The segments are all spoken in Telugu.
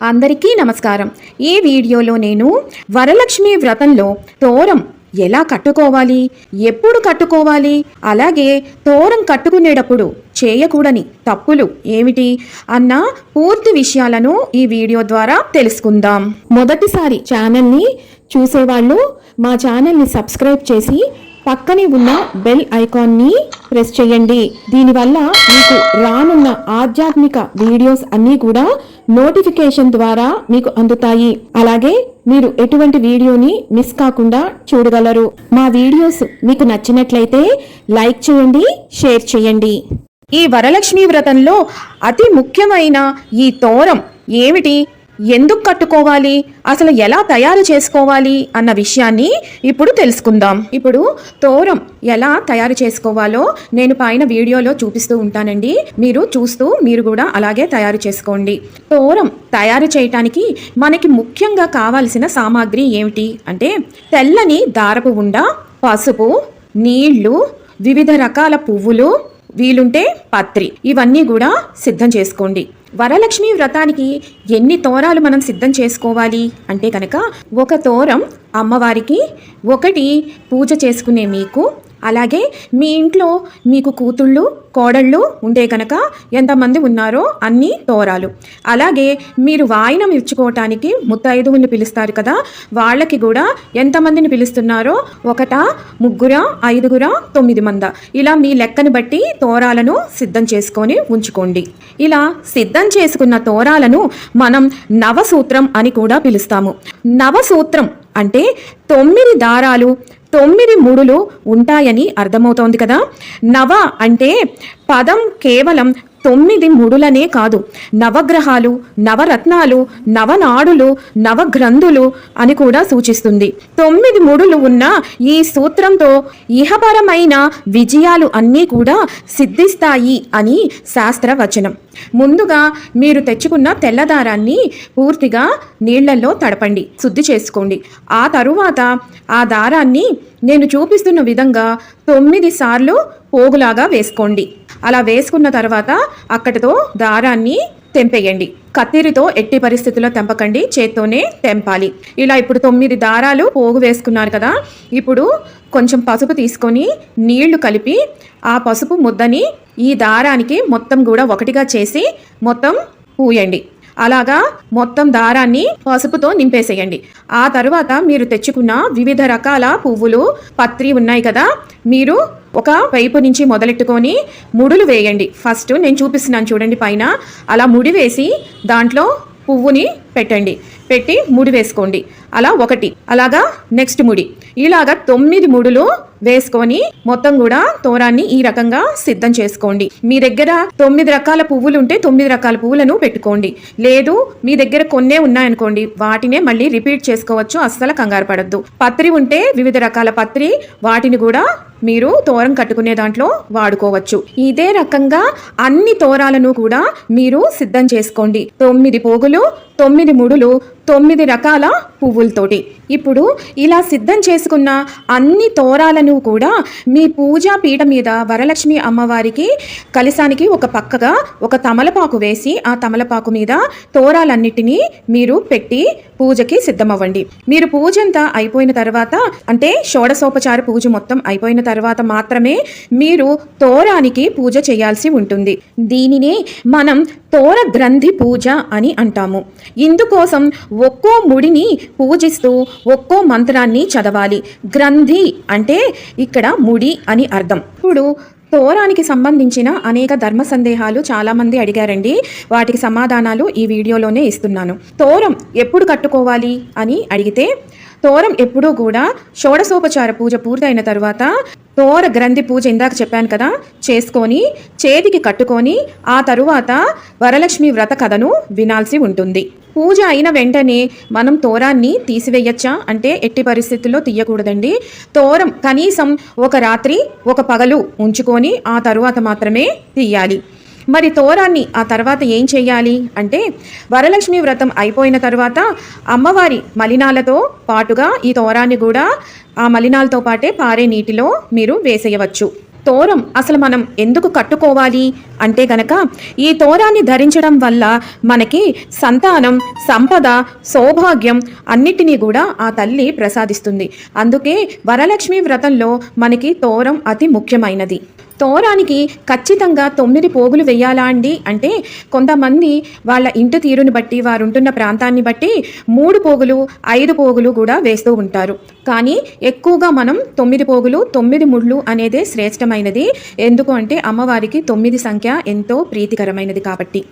అందరికీ నమస్కారం. ఈ వీడియోలో నేను వరలక్ష్మి వ్రతంలో తోరం ఎలా కట్టుకోవాలి, ఎప్పుడు కట్టుకోవాలి, అలాగే తోరం కట్టుకునేటప్పుడు చేయకూడని తప్పులు ఏమిటి అన్న పూర్తి విషయాలను ఈ వీడియో ద్వారా తెలుసుకుందాం. మొదటిసారి ఛానల్ని చూసేవాళ్ళు మా ఛానల్ని సబ్స్క్రైబ్ చేసి పక్కనే ఉన్న బెల్ ఐకాన్ని ప్రెస్ చేయండి. దీనివల్ల మీకు రానున్న ఆధ్యాత్మిక వీడియోస్ అన్నీ కూడా నోటిఫికేషన్ ద్వారా మీకు అందుతాయి. అలాగే మీరు ఎటువంటి వీడియోని మిస్ కాకుండా చూడగలరు. మా వీడియోస్ మీకు నచ్చినట్లయితే లైక్ చేయండి, షేర్ చేయండి. ఈ వరలక్ష్మి వ్రతంలో అతి ముఖ్యమైన ఈ తోరం ఏమిటి, ఎందుకు కట్టుకోవాలి, అసలు ఎలా తయారు చేసుకోవాలి అన్న విషయాన్ని ఇప్పుడు తెలుసుకుందాం. ఇప్పుడు తోరం ఎలా తయారు చేసుకోవాలో నేను పైన వీడియోలో చూపిస్తూ ఉంటానండి. మీరు చూస్తూ మీరు కూడా అలాగే తయారు చేసుకోండి. తోరం తయారు చేయటానికి మనకి ముఖ్యంగా కావాల్సిన సామాగ్రి ఏమిటి అంటే తెల్లని దారపు ఉండ, పసుపు, నీళ్లు, వివిధ రకాల పువ్వులు, వీలుంటే పత్రి, ఇవన్నీ కూడా సిద్ధం చేసుకోండి. వరలక్ష్మి వ్రతానికి ఎన్ని తోరాలు మనం సిద్ధం చేసుకోవాలి అంటే కనుక ఒక తోరం అమ్మవారికి, ఒకటి పూజ చేసుకునే మీకు, అలాగే మీ ఇంట్లో మీకు కూతుళ్ళు కోడళ్ళు ఉంటే కనుక ఎంతమంది ఉన్నారో అన్ని తోరాలు, అలాగే మీరు వాయినం ఇచ్చుకోవటానికి ముత్తైదువుని పిలుస్తారు కదా, వాళ్ళకి కూడా ఎంతమందిని పిలుస్తున్నారో, ఒకటా, ముగ్గురా, ఐదుగురా, 9 మంది, ఇలా మీ లెక్కను బట్టి తోరాలను సిద్ధం చేసుకొని ఉంచుకోండి. ఇలా సిద్ధం చేసుకున్న తోరాలను మనం నవసూత్రం అని కూడా పిలుస్తాము. నవసూత్రం అంటే 9 దారాలు, 9 ముడులు ఉంటాయని అర్థమవుతోంది కదా. నవ అంటే పదం కేవలం 9 ముడులనే కాదు, నవగ్రహాలు, నవరత్నాలు, నవనాడులు, నవగ్రంథులు అని కూడా సూచిస్తుంది. 9 ముడులు ఉన్న ఈ సూత్రంతో ఇహపరమైన విజయాలు అన్నీ కూడా సిద్ధిస్తాయి అని శాస్త్రవచనం. ముందుగా మీరు తెచ్చుకున్న తెల్లదారాన్ని పూర్తిగా నీళ్లలో తడపండి, శుద్ధి చేసుకోండి. ఆ తరువాత ఆ దారాన్ని నేను చూపిస్తున్న విధంగా 9 సార్లు పోగులాగా వేసుకోండి. అలా వేసుకున్న తర్వాత అక్కడితో దారాన్ని తెంపేయండి. కత్తిరితో ఎట్టి పరిస్థితుల్లో తెంపకండి, చేత్తోనే తెంపాలి. ఇలా ఇప్పుడు 9 దారాలు పోగు వేసుకున్నారు కదా, ఇప్పుడు కొంచెం పసుపు తీసుకొని నీళ్లు కలిపి ఆ పసుపు ముద్దని ఈ దారానికి మొత్తం కూడా ఒకటిగా చేసి మొత్తం పూయండి. అలాగా మొత్తం దారాన్ని పసుపుతో నింపేసేయండి. ఆ తరువాత మీరు తెచ్చుకున్న వివిధ రకాల పువ్వులు, పత్రి ఉన్నాయి కదా, మీరు ఒక వైపు నుంచి మొదలెట్టుకొని ముడులు వేయండి. ఫస్ట్ నేను చూపిస్తున్నాను చూడండి, పైన అలా ముడి వేసి దాంట్లో పువ్వుని పెట్టండి, పెట్టి ముడి వేసుకోండి. అలా ఒకటి, అలాగా నెక్స్ట్ ముడి, ఇలాగా 9 ముడులు వేసుకొని మొత్తం కూడా తోరాన్ని ఈ రకంగా సిద్ధం చేసుకోండి. మీ దగ్గర 9 రకాల పువ్వులు ఉంటే 9 రకాల పువ్వులను పెట్టుకోండి. లేదు మీ దగ్గర కొన్నే ఉన్నాయనుకోండి, వాటినే మళ్ళీ రిపీట్ చేసుకోవచ్చు, అస్సలు కంగారు పడద్దు. పత్రి ఉంటే వివిధ రకాల పత్రి, వాటిని కూడా మీరు తోరం కట్టుకునే దాంట్లో వాడుకోవచ్చు. ఇదే రకంగా అన్ని తోరాలను కూడా మీరు సిద్ధం చేసుకోండి. 9 పోగులు, 9 ముడులు, 9 రకాల పువ్వులతోటి. ఇప్పుడు ఇలా సిద్ధం చేసుకున్న అన్ని తోరాలను కూడా మీ పూజా పీఠ మీద వరలక్ష్మి అమ్మవారికి కలశానికి ఒక పక్కగా ఒక తమలపాకు వేసి ఆ తమలపాకు మీద తోరాలన్నిటినీ మీరు పెట్టి పూజకి సిద్ధమవ్వండి. మీరు పూజ అంతా అయిపోయిన తర్వాత, అంటే షోడశోపచార పూజ మొత్తం అయిపోయిన తర్వాత మాత్రమే మీరు తోరానికి పూజ చేయాల్సి ఉంటుంది. దీనినే మనం తోర గ్రంథి పూజ అని అంటాము. ఇందుకోసం ఒక్కో ముడిని పూజిస్తూ ఒక్కో మంత్రాన్ని చదవాలి. గ్రంథి అంటే ఇక్కడ ముడి అని అర్థం. ఇప్పుడు తోరానికి సంబంధించిన అనేక ధర్మ సందేహాలు చాలామంది అడిగారండి. వాటికి సమాధానాలు ఈ వీడియోలోనే ఇస్తున్నాను. తోరం ఎప్పుడు కట్టుకోవాలి అని అడిగితే, తోరం ఎప్పుడూ కూడా షోడశోపచార పూజ పూర్తయిన తర్వాత తోర గ్రంథి పూజ ఇందాక చెప్పాను కదా, చేసుకొని చేతికి కట్టుకొని ఆ తరువాత వరలక్ష్మి వ్రత కథను వినాల్సి ఉంటుంది. పూజ అయిన వెంటనే మనం తోరాన్ని తీసివేయచ్చా అంటే ఎట్టి పరిస్థితుల్లో తీయకూడదండి. తోరం కనీసం ఒక రాత్రి ఒక పగలు ఉంచుకొని ఆ తరువాత మాత్రమే తీయాలి. మరి తోరాన్ని ఆ తర్వాత ఏం చేయాలి అంటే, వరలక్ష్మి వ్రతం అయిపోయిన తర్వాత అమ్మవారి మలినాలతో పాటుగా ఈ తోరాన్ని కూడా ఆ మలినాలతో పాటే పారే నీటిలో మీరు వేసేయవచ్చు. తోరం అసలు మనం ఎందుకు కట్టుకోవాలి అంటే గనక ఈ తోరాన్ని ధరించడం వల్ల మనకి సంతానం, సంపద, సౌభాగ్యం అన్నిటినీ కూడా ఆ తల్లి ప్రసాదిస్తుంది. అందుకే వరలక్ష్మి వ్రతంలో మనకి తోరం అతి ముఖ్యమైనది. తోరానికి ఖచ్చితంగా 9 పోగులు వేయాలా అండి అంటే కొంతమంది వాళ్ళ ఇంటి తీరుని బట్టి, వారు ఉంటున్న ప్రాంతాన్ని బట్టి 3 పోగులు, 5 పోగులు కూడా వేస్తూ ఉంటారు. కానీ ఎక్కువగా మనం 9 పోగులు, 9 ముళ్ళు అనేదే శ్రేష్టమైనది. ఎందుకు అంటే అమ్మవారికి 9 సంఖ్య ఎంతో ప్రీతికరమైనది కాబట్టి.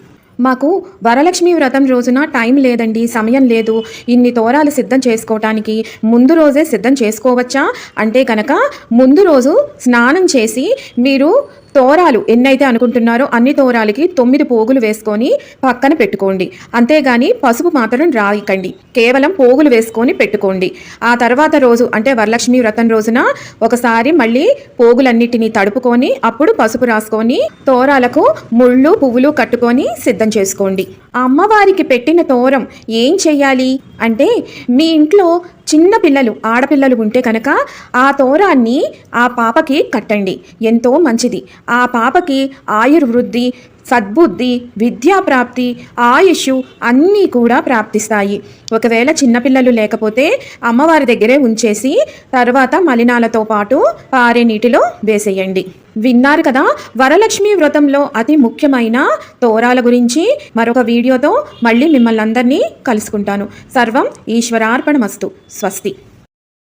మాకు వరలక్ష్మి వ్రతం రోజున టైం లేదండి, సమయం లేదు, ఇన్ని తోరాలు సిద్ధం చేసుకోవటానికి ముందు రోజే సిద్ధం చేసుకోవచ్చా అంటే కనుక ముందు రోజు స్నానం చేసి మీరు తోరాలు ఎన్నైతే అనుకుంటున్నారో అన్ని తోరాలకి 9 పోగులు వేసుకొని పక్కన పెట్టుకోండి. అంతేగాని పసుపు మాత్రం రాయకండి, కేవలం పోగులు వేసుకొని పెట్టుకోండి. ఆ తర్వాత రోజు అంటే వరలక్ష్మి వ్రతం రోజున ఒకసారి మళ్ళీ పోగులన్నిటినీ తడుపుకొని అప్పుడు పసుపు రాసుకొని తోరాలకు ముళ్ళు పువ్వులు కట్టుకొని సిద్ధం చేసుకోండి. ఆ అమ్మవారికి పెట్టిన తోరం ఏం చెయ్యాలి అంటే మీ ఇంట్లో చిన్న పిల్లలు, ఆడపిల్లలు ఉంటే కనుక ఆ తోరాన్ని ఆ పాపకి కట్టండి, ఎంతో మంచిది. ఆ పాపకి ఆయుర్వృద్ధి, సద్బుద్ధి, విద్యాప్రాప్తి, ఆయుష్ అన్నీ కూడా ప్రాప్తిస్తాయి. ఒకవేళ చిన్నపిల్లలు లేకపోతే అమ్మవారి దగ్గరే ఉంచేసి తర్వాత మలినాలతో పాటు పారే నీటిలో వేసేయండి. విన్నారు కదా వరలక్ష్మి వ్రతంలో అతి ముఖ్యమైన తోరాల గురించి. మరొక వీడియోతో మళ్ళీ మిమ్మల్ని అందరినీ కలుసుకుంటాను. సర్వం ఈశ్వరార్పణమస్తు. స్వస్తి.